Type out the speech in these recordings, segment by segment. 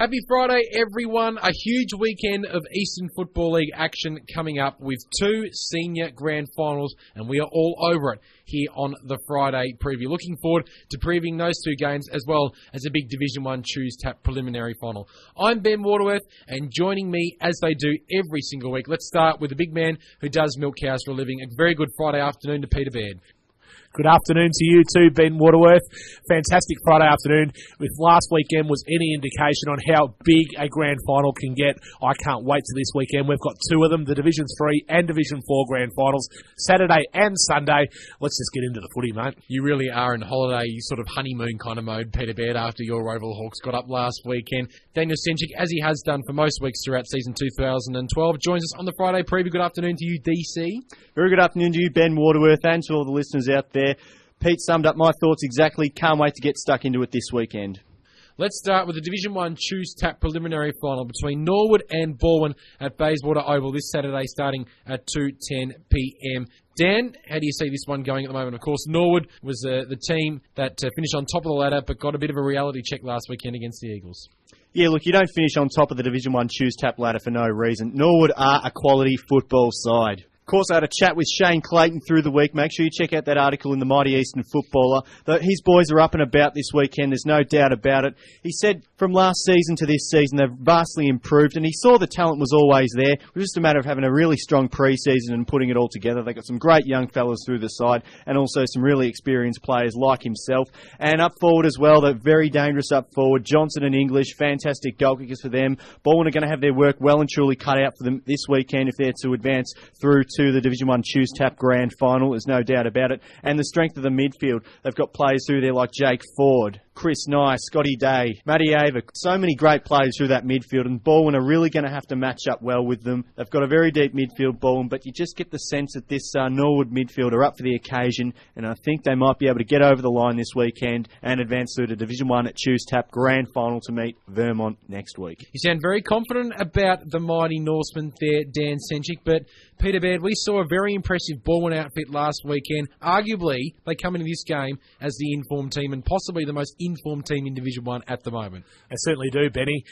Happy Friday, everyone. A huge weekend of Eastern Football League action coming up with 2 senior grand finals, and we are all over it here on the Friday preview. Looking forward to previewing those 2 games as well as a big Division 1 Choose Tap preliminary final. I'm Ben Waterworth, and joining me as they do every single week, let's start with the big man who does milk cows for a living. A very good Friday afternoon to Peter Baird. Good afternoon to you too, Ben Waterworth. Fantastic Friday afternoon. If last weekend was any indication on how big a grand final can get, I can't wait to this weekend. We've got 2 of them, the Division 3 and Division 4 grand finals, Saturday and Sunday. Let's just get into the footy, mate. You really are in holiday, sort of honeymoon kind of mode, Peter Baird, after your Roval Hawks got up last weekend. Daniel Cencic, as he has done for most weeks throughout season 2012, joins us on the Friday preview. Good afternoon to you, DC. Very good afternoon to you, Ben Waterworth, and to all the listeners out there. Pete summed up my thoughts exactly. Can't wait to get stuck into it this weekend. Let's start with the Division 1 Choose Tap preliminary final between Norwood and Baldwin at Bayswater Oval this Saturday starting at 2:10 p.m. Dan, how do you see this one going at the moment? Of course, Norwood was the team that finished on top of the ladder but got a bit of a reality check last weekend against the Eagles. Yeah, look, you don't finish on top of the Division 1 Choose Tap ladder for no reason. Norwood are a quality football side. Of course, I had a chat with Shane Clayton through the week. Make sure you check out that article in the Mighty Eastern Footballer. His boys are up and about this weekend, there's no doubt about it. He said from last season to this season, they've vastly improved, and he saw the talent was always there. It was just a matter of having a really strong pre-season and putting it all together. They've got some great young fellas through the side, and also some really experienced players like himself. And up forward as well, they're very dangerous up forward. Johnson and English, fantastic goal kickers for them. Baldwin are going to have their work well and truly cut out for them this weekend if they're to advance through to the Division 1 Choose Tap Grand Final, there's no doubt about it. And the strength of the midfield, they've got players through there like Jake Ford, Chris Nye, Scotty Day, Matty Ava, so many great players through that midfield, and Baldwin are really going to have to match up well with them. They've got a very deep midfield, Baldwin, but you just get the sense that this Norwood midfield are up for the occasion, and I think they might be able to get over the line this weekend and advance through to Division 1 at Choose Tap Grand Final to meet Vermont next week. You sound very confident about the mighty Norseman there, Dan Cencic, but Peter Baird, we saw a very impressive Baldwin outfit last weekend. Arguably, they come into this game as the informed team and possibly the most informed team in Division 1 at the moment. I certainly do, Benny.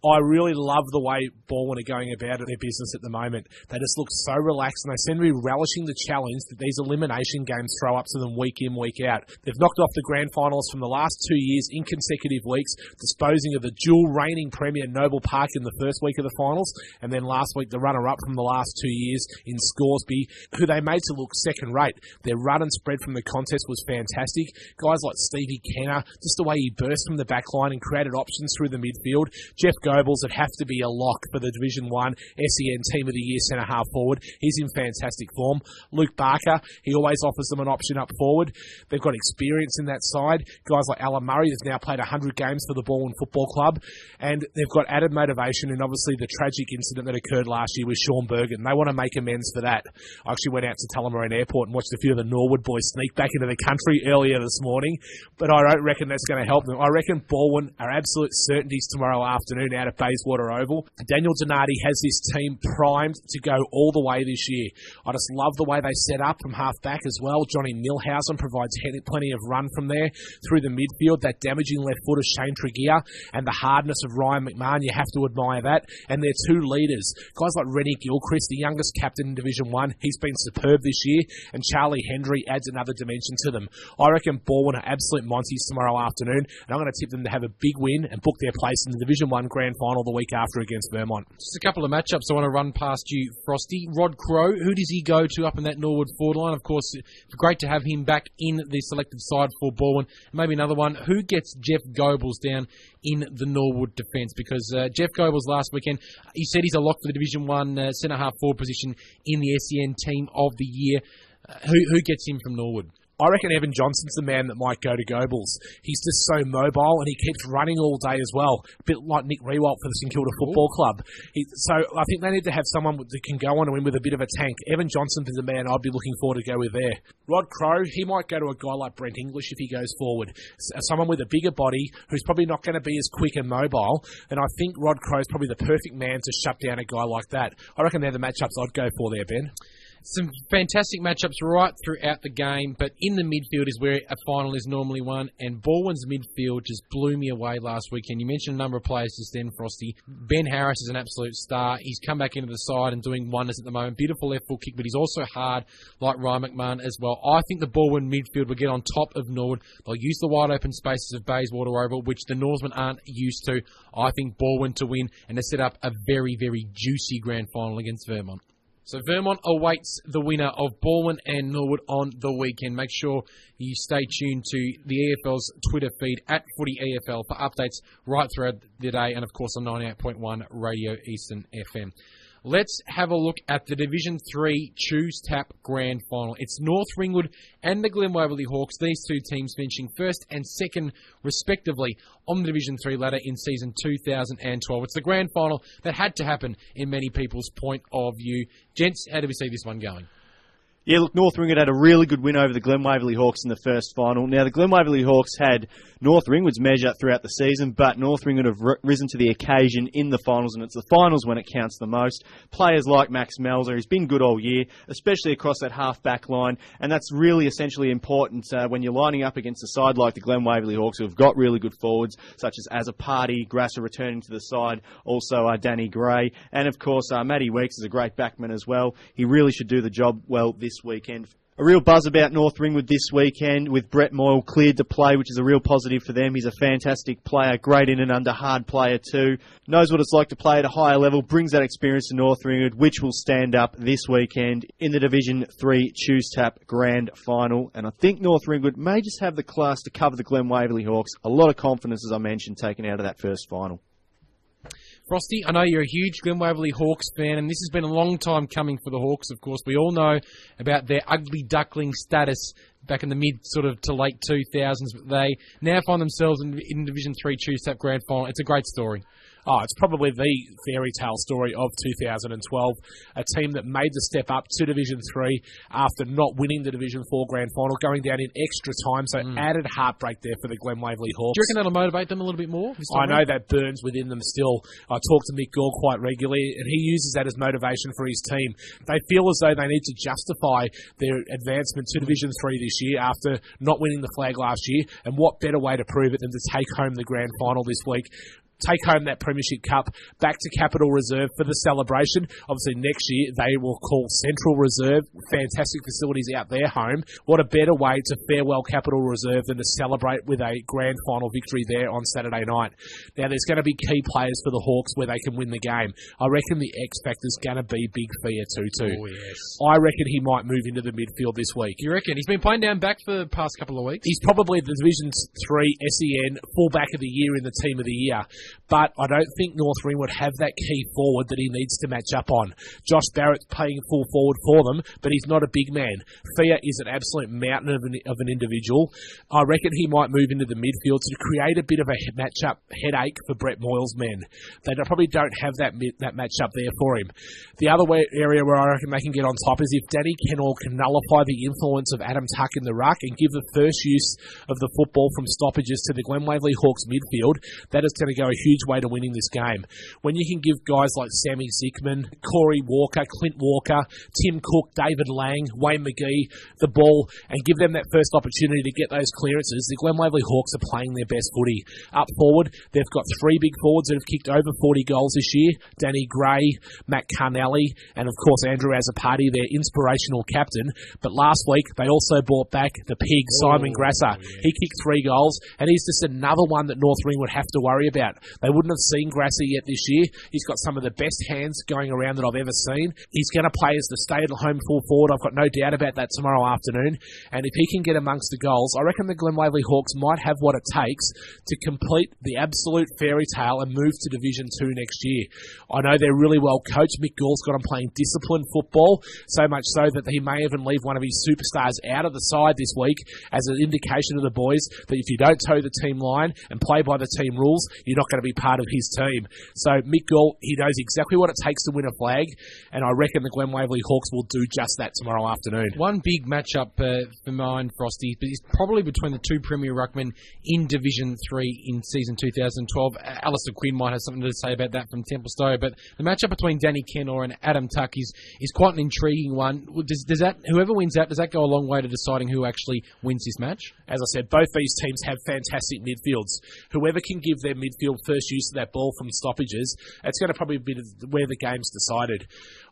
I really love the way Baldwin are going about their business at the moment. They just look so relaxed, and they seem to be relishing the challenge that these elimination games throw up to them week in, week out. They've knocked off the grand finals from the last 2 years in consecutive weeks, disposing of the dual reigning premier Noble Park in the first week of the finals, and then last week the runner-up from the last 2 years in Scoresby, who they made to look second-rate. Their run and spread from the contest was fantastic. Guys like Stevie Kenner, just the way he burst from the back line and created options through the midfield. Jeff Goebbels would have to be a lock for the Division 1 SEN Team of the Year centre-half forward. He's in fantastic form. Luke Barker, he always offers them an option up forward. They've got experience in that side. Guys like Alan Murray, who's now played 100 games for the Baldwin Football Club. And they've got added motivation in obviously the tragic incident that occurred last year with Sean Bergen. They want to make amends for that. I actually went out to Tullamarine Airport and watched a few of the Norwood boys sneak back into the country earlier this morning, but I don't reckon that's going to help them. I reckon Baldwin are absolute certainties tomorrow afternoon out at Bayswater Oval. Daniel Donati has this team primed to go all the way this year. I just love the way they set up from half back as well. Johnny Milhausen provides plenty of run from there through the midfield. That damaging left foot of Shane Tregear and the hardness of Ryan McMahon, you have to admire that. And their 2 leaders, guys like Rennie Gilchrist, the youngest captain in Division 1, he's been superb this year, and Charlie Hendry adds another dimension to them. I reckon Baldwin are absolute Monties tomorrow afternoon, and I'm going to tip them to have a big win and book their place in the Division 1 Grand Final the week after against Vermont. Just a couple of matchups I want to run past you, Frosty. Rod Crow, who does he go to up in that Norwood forward line? Of course, it's great to have him back in the selected side for Baldwin. Maybe another one, who gets Jeff Goebbels down in the Norwood defence? Because Jeff Goebbels last weekend, he said he's a lock for the Division 1 centre-half forward position in the SEN Team of the Year. Who gets him from Norwood? I reckon Evan Johnson's the man that might go to Goebbels. He's just so mobile, and he keeps running all day as well. A bit like Nick Rewalt for the St Kilda Football Club. So I think they need to have someone that can go on and win with a bit of a tank. Evan Johnson is the man I'd be looking forward to go with there. Rod Crow, he might go to a guy like Brent English if he goes forward. Someone with a bigger body who's probably not going to be as quick and mobile. And I think Rod Crow's probably the perfect man to shut down a guy like that. I reckon they're the matchups I'd go for there, Ben. Some fantastic matchups right throughout the game, but in the midfield is where a final is normally won, and Baldwin's midfield just blew me away last weekend. You mentioned a number of players just then, Frosty. Ben Harris is an absolute star. He's come back into the side and doing wonders at the moment. Beautiful left foot kick, but he's also hard, like Ryan McMahon as well. I think the Baldwin midfield will get on top of Norwood. They'll use the wide open spaces of Bayswater Oval, which the Norsemen aren't used to. I think Baldwin to win and to set up a very, very juicy grand final against Vermont. So Vermont awaits the winner of Baldwin and Norwood on the weekend. Make sure you stay tuned to the EFL's Twitter feed at FootyEFL for updates right throughout the day, and of course on 98.1 Radio Eastern FM. Let's have a look at the Division 3 Choose Tap Grand Final. It's North Ringwood and the Glen Waverley Hawks, these two teams finishing first and second respectively on the Division 3 ladder in season 2012. It's the grand final that had to happen in many people's point of view. Gents, how do we see this one going? Yeah, look, North Ringwood had a really good win over the Glen Waverley Hawks in the first final. Now, the Glen Waverley Hawks had North Ringwood's measure throughout the season, but North Ringwood have risen to the occasion in the finals, and it's the finals when it counts the most. Players like Max Melzer, he's been good all year, especially across that half-back line, and that's really essentially important when you're lining up against a side like the Glen Waverley Hawks, who have got really good forwards, such as Party, Grasser returning to the side, also Danny Gray, and of course, Matty Weeks is a great backman as well. He really should do the job well this weekend. A real buzz about North Ringwood this weekend with Brett Moyle cleared to play, which is a real positive for them. He's a fantastic player, great in and under, hard player too. Knows what it's like to play at a higher level, brings that experience to North Ringwood, which will stand up this weekend in the Division 3 Choose Tap Grand Final. And I think North Ringwood may just have the class to cover the Glen Waverley Hawks. A lot of confidence, as I mentioned, taken out of that first final. Frosty, I know you're a huge Glen Waverley Hawks fan, and this has been a long time coming for the Hawks, of course. We all know about their ugly duckling status back in the mid to late 2000s, but they now find themselves in Division 3 Choose Tap Grand Final. It's a great story. Oh, it's probably the fairy tale story of 2012. A team that made the step up to Division 3 after not winning the Division 4 Grand Final, going down in extra time, so added heartbreak there for the Glen Waverley Hawks. Do you reckon that'll motivate them a little bit more? I know that burns within them still. I talk to Mick Gore quite regularly, and he uses that as motivation for his team. They feel as though they need to justify their advancement to Division 3 this year after not winning the flag last year, and what better way to prove it than to take home the Grand Final this week. Take home that Premiership Cup back to Capital Reserve for the celebration. Obviously, next year they will call Central Reserve. Fantastic facilities out there home. What a better way to farewell Capital Reserve than to celebrate with a grand final victory there on Saturday night. Now, there's going to be key players for the Hawks where they can win the game. I reckon the X Factor's going to be Big Fia Tutu. Oh, yes. I reckon he might move into the midfield this week. You reckon? He's been playing down back for the past couple of weeks. He's probably the Division 3 SEN fullback of the year in the team of the year. But I don't think North Ringwood have that key forward that he needs to match up on. Josh Barrett's playing full forward for them, but he's not a big man. Fia is an absolute mountain of an individual. I reckon he might move into the midfield to create a bit of a match-up headache for Brett Moyle's men. They probably don't have that match-up there for him. The other area where I reckon they can get on top is if Danny Kennell can nullify the influence of Adam Tuck in the ruck and give the first use of the football from stoppages to the Glen Waverley Hawks midfield, that is going to go a huge way to winning this game. When you can give guys like Sammy Zickman, Corey Walker, Clint Walker, Tim Cook, David Lang, Wayne McGee the ball and give them that first opportunity to get those clearances, the Glen Waverley Hawks are playing their best footy. Up forward, they've got three big forwards that have kicked over 40 goals this year. Danny Gray, Matt Carnelli, and of course Andrew Azzopardi, their inspirational captain. But last week, they also brought back the pig, Simon Grasser. Yeah. He kicked 3 goals, and he's just another one that North Ring would have to worry about. They wouldn't have seen Grasser yet this year. He's got some of the best hands going around that I've ever seen. He's going to play as the stay-at-home full forward. I've got no doubt about that tomorrow afternoon. And if he can get amongst the goals, I reckon the Glen Waverley Hawks might have what it takes to complete the absolute fairy tale and move to Division 2 next year. I know they're really well coached. Mick Gall's got them playing disciplined football, so much so that he may even leave one of his superstars out of the side this week as an indication to the boys that if you don't toe the team line and play by the team rules, you're not going going to be part of his team. So Mick Gall, he knows exactly what it takes to win a flag, and I reckon the Glen Waverley Hawks will do just that tomorrow afternoon. One big matchup for mine, Frosty, but it's probably between the two Premier Ruckmen in Division 3 in season 2012. Alistair Quinn might have something to say about that from Templestowe, but the matchup between Danny Kenor and Adam Tuck is quite an intriguing one. Does that, whoever wins that, does that go a long way to deciding who actually wins this match? As I said, both these teams have fantastic midfields. Whoever can give their midfield first use of that ball from stoppages, it's going to probably be where the game's decided.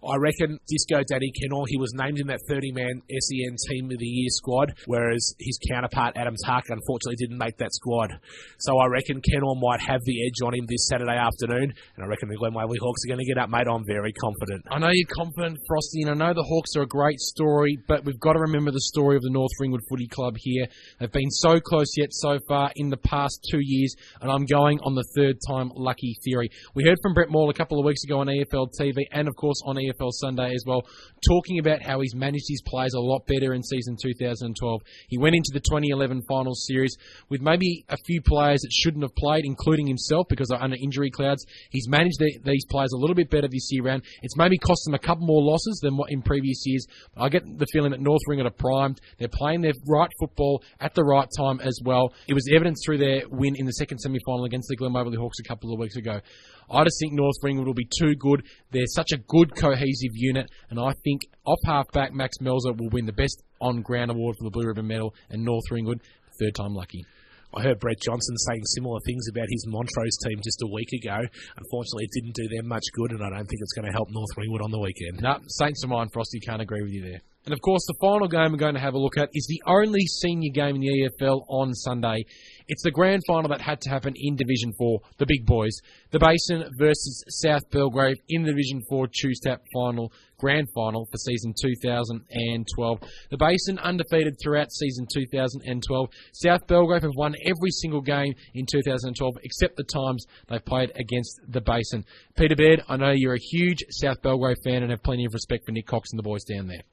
I reckon Disco Danny Kenor, he was named in that 30-man SEN Team of the Year squad, whereas his counterpart Adam Tuck unfortunately didn't make that squad. So I reckon Kenor might have the edge on him this Saturday afternoon, and I reckon the Glen Waverley Hawks are going to get up, mate. I'm very confident. I know you're confident, Frosty, and I know the Hawks are a great story, but we've got to remember the story of the North Ringwood Footy Club here. They've been so close yet so far in the past 2 years, and I'm going on the third time lucky theory. We heard from Brett Maul a couple of weeks ago on EFL TV and, of course, on EFL Sunday as well, talking about how he's managed his players a lot better in season 2012. He went into the 2011 finals series with maybe a few players that shouldn't have played, including himself, because they're under injury clouds. He's managed these players a little bit better this year round. It's maybe cost them a couple more losses than what in previous years. I get the feeling that North Ringwood are primed. They're playing their right football at the right time as well. It was evidenced through their win in the second semi-final against the Glen Waverley Hawks a couple of weeks ago. I just think North Ringwood will be too good. They're such a good cohesive unit, and I think off half-back Max Melzer will win the Best On-Ground award for the Blue Ribbon Medal, and North Ringwood, third time lucky. I heard Brett Johnson saying similar things about his Montrose team just a week ago. Unfortunately, it didn't do them much good, and I don't think it's going to help North Ringwood on the weekend. No, Saints are mine, Frosty. Can't agree with you there. And, of course, the final game we're going to have a look at is the only senior game in the EFL on Sunday. It's the grand final that had to happen in Division 4, the big boys. The Basin versus South Belgrave in the Division 4 Choose-Tap final, grand final for season 2012. The Basin undefeated throughout season 2012. South Belgrave have won every single game in 2012 except the times they've played against the Basin. Peter Baird, I know you're a huge South Belgrave fan and have plenty of respect for Nick Cox and the boys down there.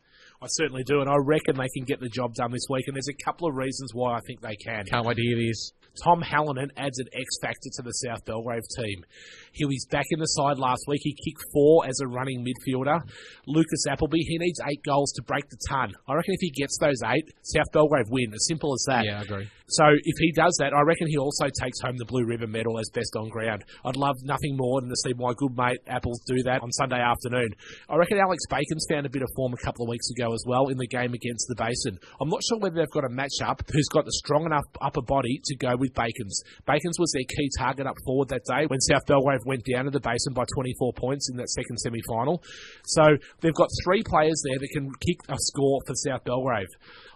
I certainly do, and I reckon they can get the job done this week, and there's a couple of reasons why I think they can. Can't wait to hear this. Tom Hallinan adds an X factor to the South Belgrave team. He was back in the side last week. He kicked 4 as a running midfielder. Lucas Appleby, he needs 8 goals to break the ton. I reckon if he gets those 8, South Belgrave win. As simple as that. Yeah, I agree. So if he does that, I reckon he also takes home the Blue Ribbon Medal as best on ground. I'd love nothing more than to see my good mate Apples do that on Sunday afternoon. I reckon Alex Bacon's found a bit of form a couple of weeks ago as well in the game against the Basin. I'm not sure whether they've got a matchup who's got the strong enough upper body to go with Bacon's. Bacon's was their key target up forward that day when South Belgrave went down to the Basin by 24 points in that second semi-final. So they've got 3 players there that can kick a score for South Belgrave.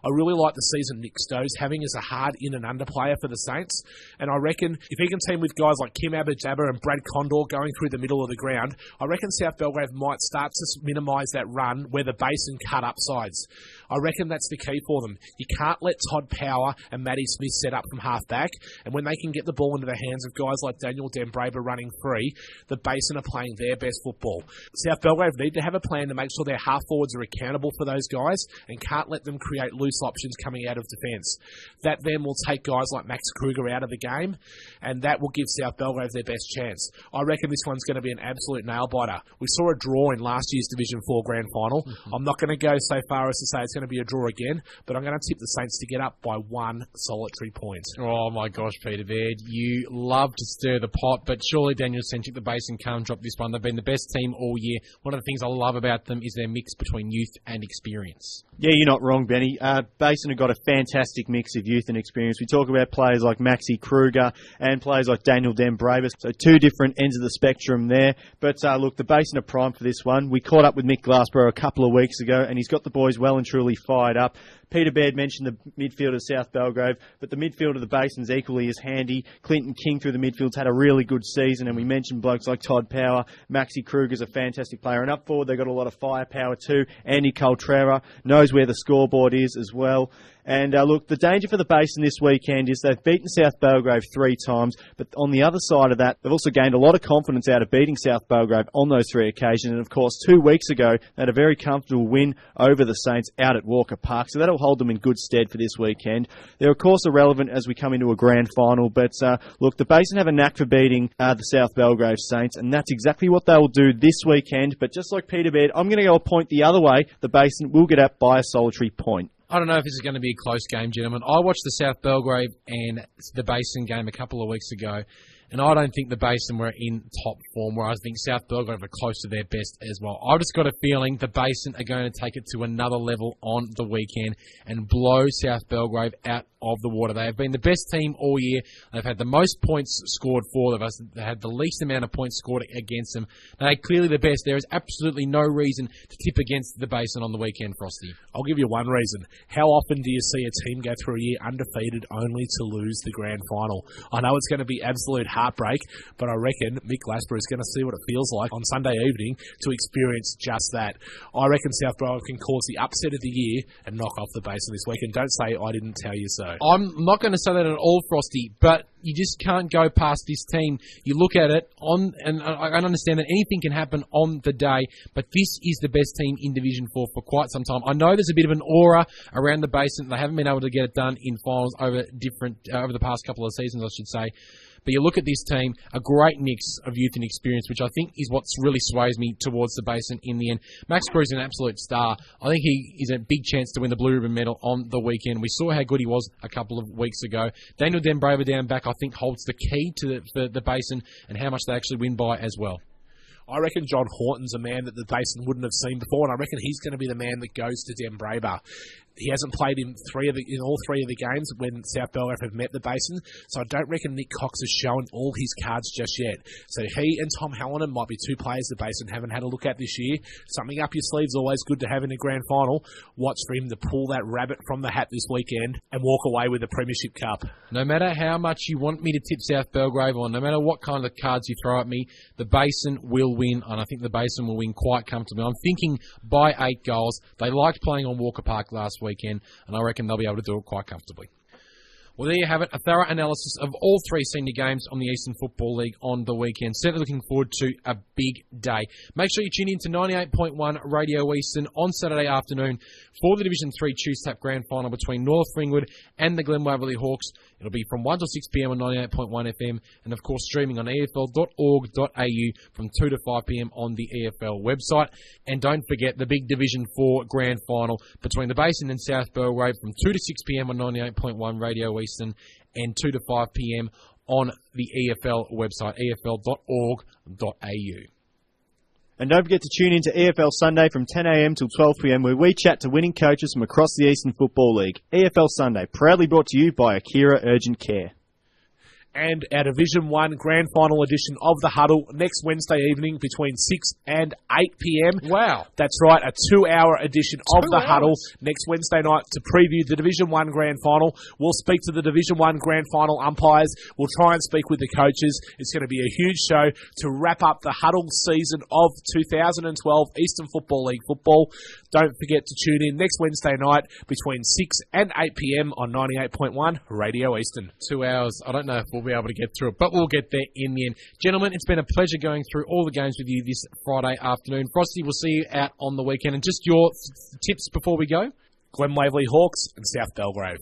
I really like the season Nick Stowe's having as a hard in and under player for the Saints. And I reckon if he can team with guys like Kim Abba-Jabba and Brad Condor going through the middle of the ground, I reckon South Belgrave might start to minimise that run where the Basin cut up sides. I reckon that's the key for them. You can't let Todd Power and Matty Smith set up from half back, and when they can get the ball into the hands of guys like Daniel Dembraber running free, the Basin are playing their best football. South Belgrave need to have a plan to make sure their half forwards are accountable for those guys and can't let them create loose options coming out of defence. That then will take guys like Max Kruger out of the game, and that will give South Belgrave their best chance. I reckon this one's going to be an absolute nail-biter. We saw a draw in last year's Division 4 Grand Final. I'm not going to go so far as to say it's going to be a draw again, but I'm going to tip the Saints to get up by 1 solitary point. Oh my gosh, Peter Baird, you love to stir the pot, but surely Daniel Cencic, the Basin, can't drop this one. They've been the best team all year. One of the things I love about them is their mix between youth and experience. Yeah, you're not wrong, Benny. Basin have got a fantastic mix of youth and experience. We talk about players like Maxi Kruger and players like Daniel Dembraber. So 2 different ends of the spectrum there. But look, the Basin are primed for this one. We caught up with Mick Glassborough a couple of weeks ago, and he's got the boys well and truly fired up. Peter Baird mentioned the midfield of South Belgrave, but the midfield of the Basin's equally as handy. Clinton King through the midfield's had a really good season, and we mentioned blokes like Todd Power. Maxi Kruger's a fantastic player, and up forward they've got a lot of firepower too. Andy Coltrera knows where the scoreboard is as well. And look, the danger for the Basin this weekend is they've beaten South Belgrave 3 times, but on the other side of that, they've also gained a lot of confidence out of beating South Belgrave on those 3 occasions. And of course, 2 weeks ago, they had a very comfortable win over the Saints out at Walker Park, so that'll hold them in good stead for this weekend. They're of course irrelevant as we come into a grand final, but look, the Basin have a knack for beating the South Belgrave Saints, and that's exactly what they will do this weekend. But just like Peter Baird, I'm going to go a point the other way. The Basin will get up by a solitary point. I don't know if this is going to be a close game, gentlemen. I watched the South Belgrave and the Basin game a couple of weeks ago, and I don't think the Basin were in top form, where I think South Belgrave are close to their best as well. I've just got a feeling the Basin are going to take it to another level on the weekend and blow South Belgrave out of the water. They have been the best team all year. They've had the most points scored for them. They had the least amount of points scored against them. They're clearly the best. There is absolutely no reason to tip against the Basin on the weekend, Frosty. I'll give you one reason. How often do you see a team go through a year undefeated only to lose the grand final? I know it's going to be absolute heartbreak, but I reckon Mick Glasper is going to see what it feels like on Sunday evening to experience just that. I reckon South Belgrave can cause the upset of the year and knock off the Basin this week. And don't say I didn't tell you so. I'm not going to say that at all, Frosty, but you just can't go past this team. You look at it, and I understand that anything can happen on the day, but this is the best team in Division 4 for quite some time. I know there's a bit of an aura around the Basin. They haven't been able to get it done in finals over the past couple of seasons, I should say. But you look at this team, a great mix of youth and experience, which I think is what really sways me towards the Basin in the end. Max Cruz is an absolute star. I think he is a big chance to win the Blue Ribbon medal on the weekend. We saw how good he was a couple of weeks ago. Daniel Denbraver down back, I think, holds the key to the Basin and how much they actually win by as well. I reckon John Horton's a man that the Basin wouldn't have seen before, and I reckon he's going to be the man that goes to Denbraver. He hasn't played in all three of the games when South Belgrave have met the Basin, so I don't reckon Nick Cox has shown all his cards just yet. So he and Tom Hallinan might be 2 players the Basin haven't had a look at this year. Something up your sleeve's always good to have in a grand final. Watch for him to pull that rabbit from the hat this weekend and walk away with the Premiership Cup. No matter how much you want me to tip South Belgrave on, no matter what kind of cards you throw at me, the Basin will win, and I think the Basin will win quite comfortably. I'm thinking by 8 goals. They liked playing on Walker Park last weekend, and I reckon they'll be able to do it quite comfortably. Well, there you have it, a thorough analysis of all 3 senior games on the Eastern Football League on the weekend. Certainly looking forward to a big day. Make sure you tune in to 98.1 Radio Eastern on Saturday afternoon for the Division 3 Choose Tap Grand Final between North Ringwood and the Glen Waverley Hawks. It'll be from 1 till 6 p.m. on 98.1 FM and, of course, streaming on efl.org.au from 2 to 5 p.m. on the EFL website. And don't forget the big Division 4 Grand Final between the Basin and South Belgrave from 2 to 6 p.m. on 98.1 Radio Eastern and 2 to 5 p.m. on the EFL website, efl.org.au. And don't forget to tune in to EFL Sunday from 10 a.m. till 12 p.m. where we chat to winning coaches from across the Eastern Football League. EFL Sunday, proudly brought to you by Akira Urgent Care. And our Division 1 Grand Final edition of The Huddle next Wednesday evening between 6 and 8 p.m. Wow. That's right, a 2-hour edition of The Huddle next Wednesday night to preview the Division 1 Grand Final. We'll speak to the Division 1 Grand Final umpires. We'll try and speak with the coaches. It's going to be a huge show to wrap up the Huddle season of 2012 Eastern Football League football. Don't forget to tune in next Wednesday night between 6 and 8 p.m. on 98.1 Radio Eastern. 2 hours. I don't know if we'll be able to get through it, but we'll get there in the end. Gentlemen, it's been a pleasure going through all the games with you this Friday afternoon. Frosty, we'll see you out on the weekend. And just your tips before we go? Glen Waverley Hawks and South Belgrave.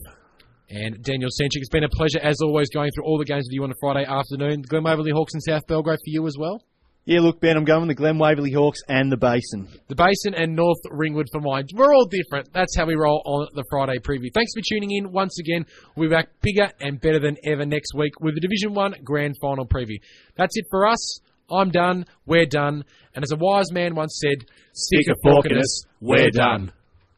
And Daniel Cencic, it's been a pleasure as always going through all the games with you on a Friday afternoon. Glen Waverley Hawks and South Belgrave for you as well? Yeah, look, Ben, I'm going with the Glen Waverley Hawks and the Basin. The Basin and North Ringwood for mine. We're all different. That's how we roll on the Friday preview. Thanks for tuning in once again. We'll be back bigger and better than ever next week with the Division 1 Grand Final preview. That's it for us. I'm done. We're done. And as a wise man once said, stick a fork in us. We're done.